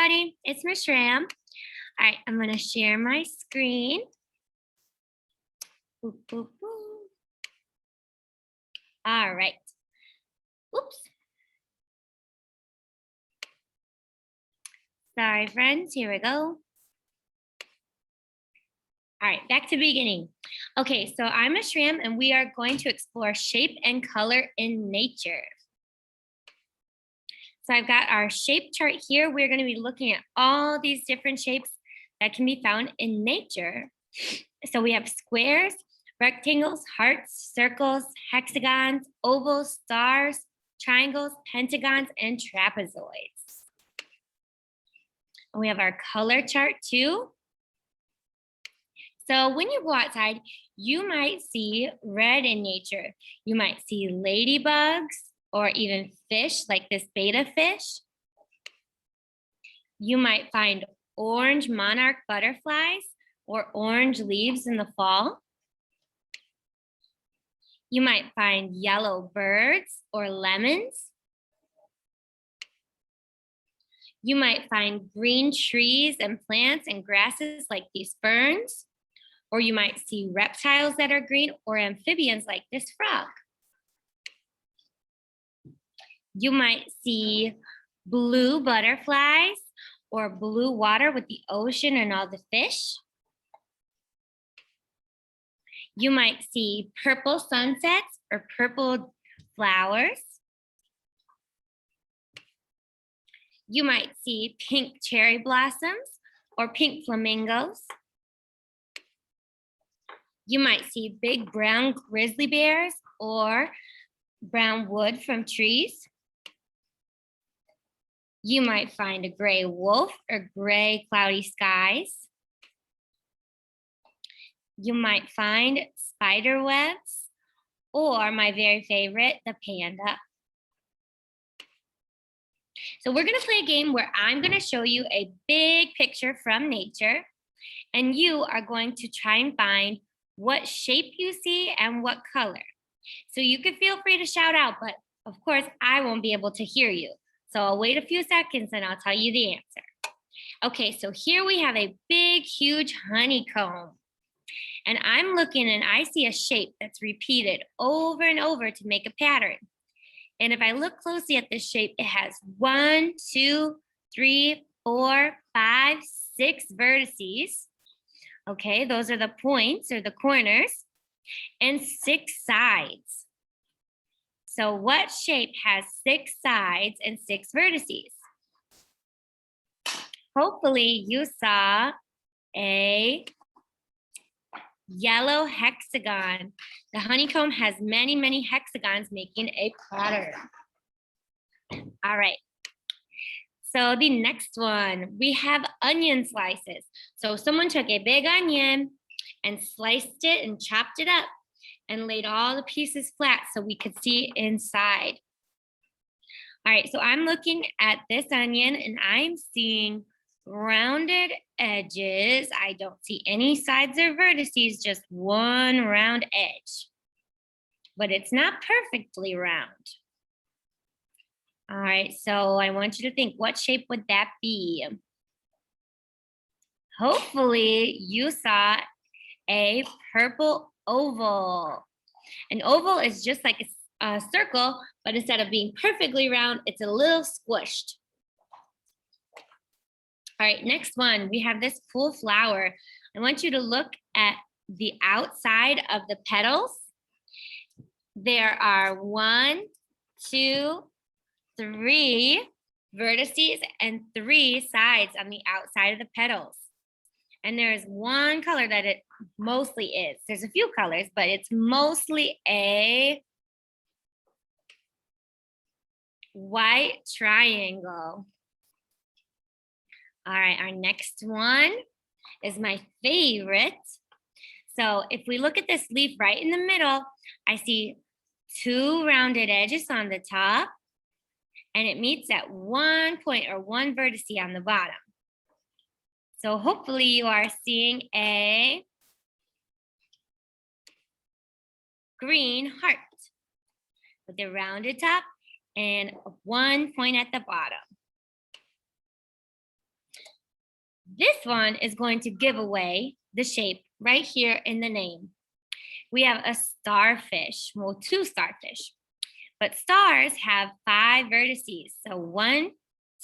everybody. It's Miss Ram. All right, I'm going to share my screen. Boop, boop, boop. All right. Oops. Sorry, friends. Here we go. All right, back to the beginning. Okay, so I'm Miss Ram, and we are going to explore shape and color in nature. So I've got our shape chart here. We're going to be looking at all these different shapes that can be found in nature. So we have squares, rectangles, hearts, circles, hexagons, ovals, stars, triangles, pentagons, and trapezoids. And we have our color chart too. So when you go outside, you might see red in nature. You might see ladybugs or even fish like this betta fish. You might find orange monarch butterflies or orange leaves in the fall. You might find yellow birds or lemons. You might find green trees and plants and grasses like these ferns. Or you might see reptiles that are green or amphibians like this frog. You might see blue butterflies or blue water with the ocean and all the fish. You might see purple sunsets or purple flowers. You might see pink cherry blossoms or pink flamingos. You might see big brown grizzly bears or brown wood from trees. You might find a gray wolf or gray cloudy skies. You might find spider webs or my very favorite, the panda. So we're gonna play a game where I'm gonna show you a big picture from nature, and you are going to try and find what shape you see and what color. So you can feel free to shout out, but of course I won't be able to hear you. So I'll wait a few seconds and I'll tell you the answer. Okay, so here we have a big, huge honeycomb. And I'm looking and I see a shape that's repeated over and over to make a pattern. And if I look closely at this shape, it has 1, 2, 3, 4, 5, 6 vertices. Okay, those are the points or the corners, and 6 sides. So what shape has 6 sides and 6 vertices? Hopefully you saw a yellow hexagon. The honeycomb has many, many hexagons making a pattern. All right. So the next one, we have onion slices. So someone took a big onion and sliced it and chopped it up and laid all the pieces flat so we could see inside. All right, so I'm looking at this onion and I'm seeing rounded edges. I don't see any sides or vertices, just one round edge. But it's not perfectly round. All right, so I want you to think, what shape would that be? Hopefully you saw a purple oval. An oval is just like a circle, but instead of being perfectly round, it's a little squished. All right, next one, we have this cool flower. I want you to look at the outside of the petals. There are 1, 2, 3 vertices and 3 sides on the outside of the petals. And there's one color that it mostly is. There's a few colors, but it's mostly a white triangle. All right, our next one is my favorite. So if we look at this leaf right in the middle, I see 2 rounded edges on the top, and it meets at 1 point or 1 vertex on the bottom. So hopefully you are seeing a green heart with a rounded top and 1 point at the bottom. This one is going to give away the shape right here in the name. We have a starfish, well, 2 starfish, but stars have 5 vertices. So 1,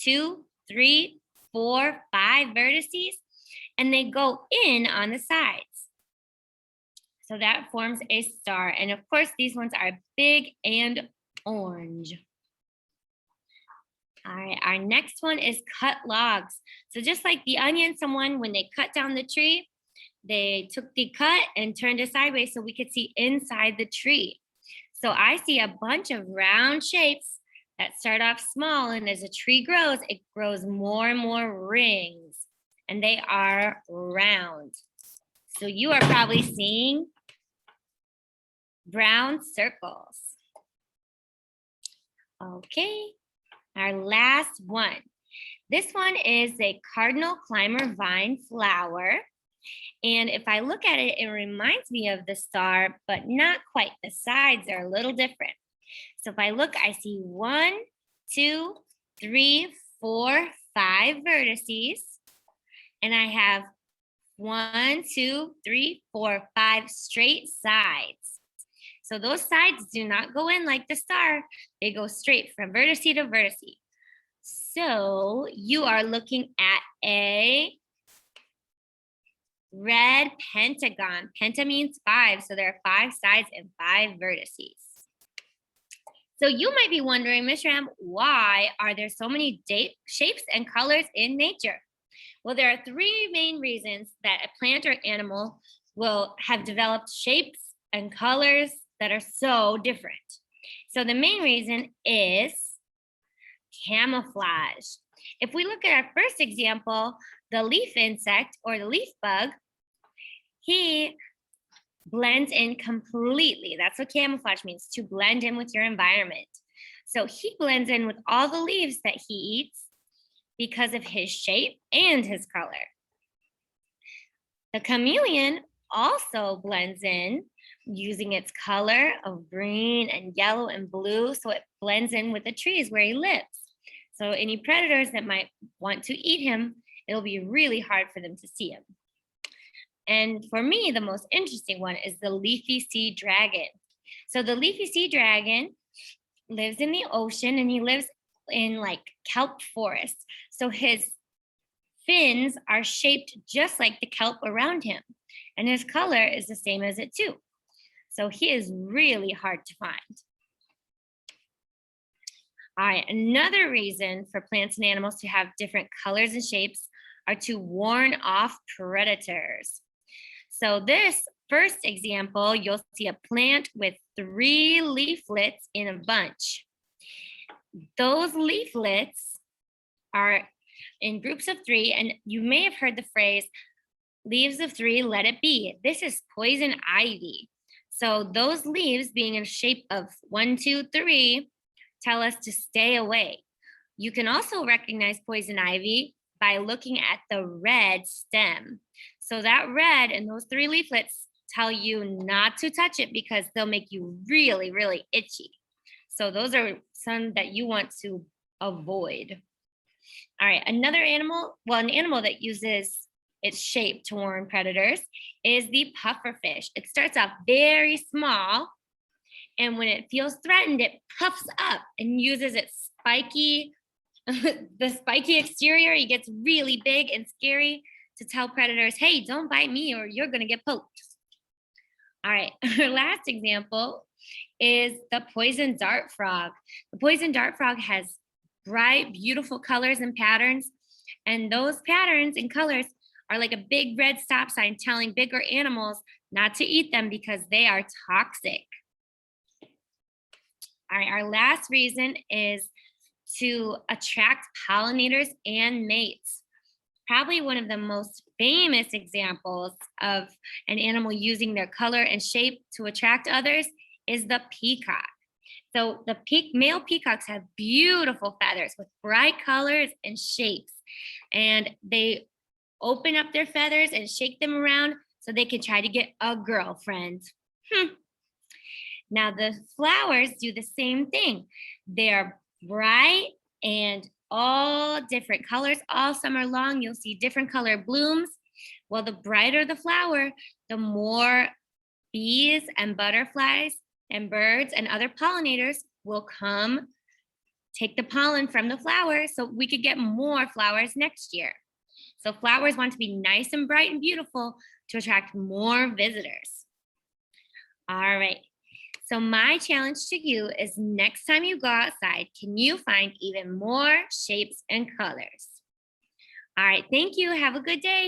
2, 3, 4, 5 vertices, and they go in on the sides. So that forms a star. And of course, these ones are big and orange. All right, our next one is cut logs. So just like the onion, someone, when they cut down the tree, they took the cut and turned it sideways so we could see inside the tree. So I see a bunch of round shapes that start off small, and as a tree grows, it grows more and more rings, and they are round. So you are probably seeing brown circles. Okay, our last one. This one is a cardinal climber vine flower. And if I look at it, it reminds me of the star, but not quite. The sides are a little different. So if I look, I see 1, 2, 3, 4, 5 vertices. And I have 1, 2, 3, 4, 5 straight sides. So those sides do not go in like the star. They go straight from vertex to vertex. So you are looking at a red pentagon. Penta means 5, so there are 5 sides and 5 vertices. So you might be wondering, Ms. Ram, why are there so many shapes and colors in nature? Well, there are 3 main reasons that a plant or animal will have developed shapes and colors that are so different. So the main reason is camouflage. If we look at our first example, the leaf insect or the leaf bug, he blends in completely. That's what camouflage means, to blend in with your environment. So he blends in with all the leaves that he eats because of his shape and his color. The chameleon also blends in using its color of green and yellow and blue, so it blends in with the trees where he lives. So any predators that might want to eat him, it'll be really hard for them to see him. And for me, the most interesting one is the Leafy Sea Dragon. So the Leafy Sea Dragon lives in the ocean, and he lives in like kelp forest. So his fins are shaped just like the kelp around him, and his color is the same as it too. So he is really hard to find. All right, another reason for plants and animals to have different colors and shapes are to warn off predators. So this first example, you'll see a plant with 3 leaflets in a bunch. Those leaflets are in groups of 3, and you may have heard the phrase, leaves of 3, let it be. This is poison ivy. So those leaves being in shape of 1, 2, 3 tell us to stay away. You can also recognize poison ivy by looking at the red stem. So that red and those 3 leaflets tell you not to touch it because they'll make you really, really itchy. So those are some that you want to avoid. All right, another animal, well, an animal that uses its shape to warn predators is the pufferfish. It starts off very small, and when it feels threatened, it puffs up and uses its spiky, the spiky exterior. It gets really big and scary to tell predators, hey, don't bite me or you're gonna get poked. All right, our last example is the poison dart frog. The poison dart frog has bright, beautiful colors and patterns, and those patterns and colors are like a big red stop sign telling bigger animals not to eat them because they are toxic. All right, our last reason is to attract pollinators and mates. Probably one of the most famous examples of an animal using their color and shape to attract others is the peacock. So the male peacocks have beautiful feathers with bright colors and shapes, and they open up their feathers and shake them around so they can try to get a girlfriend. Now the flowers do the same thing. They're bright and all different colors all summer long. You'll see different color blooms. Well, the brighter the flower, the more bees and butterflies and birds and other pollinators will come take the pollen from the flower so we could get more flowers next year. So flowers want to be nice and bright and beautiful to attract more visitors. All right. So my challenge to you is next time you go outside, can you find even more shapes and colors? All right. Thank you. Have a good day.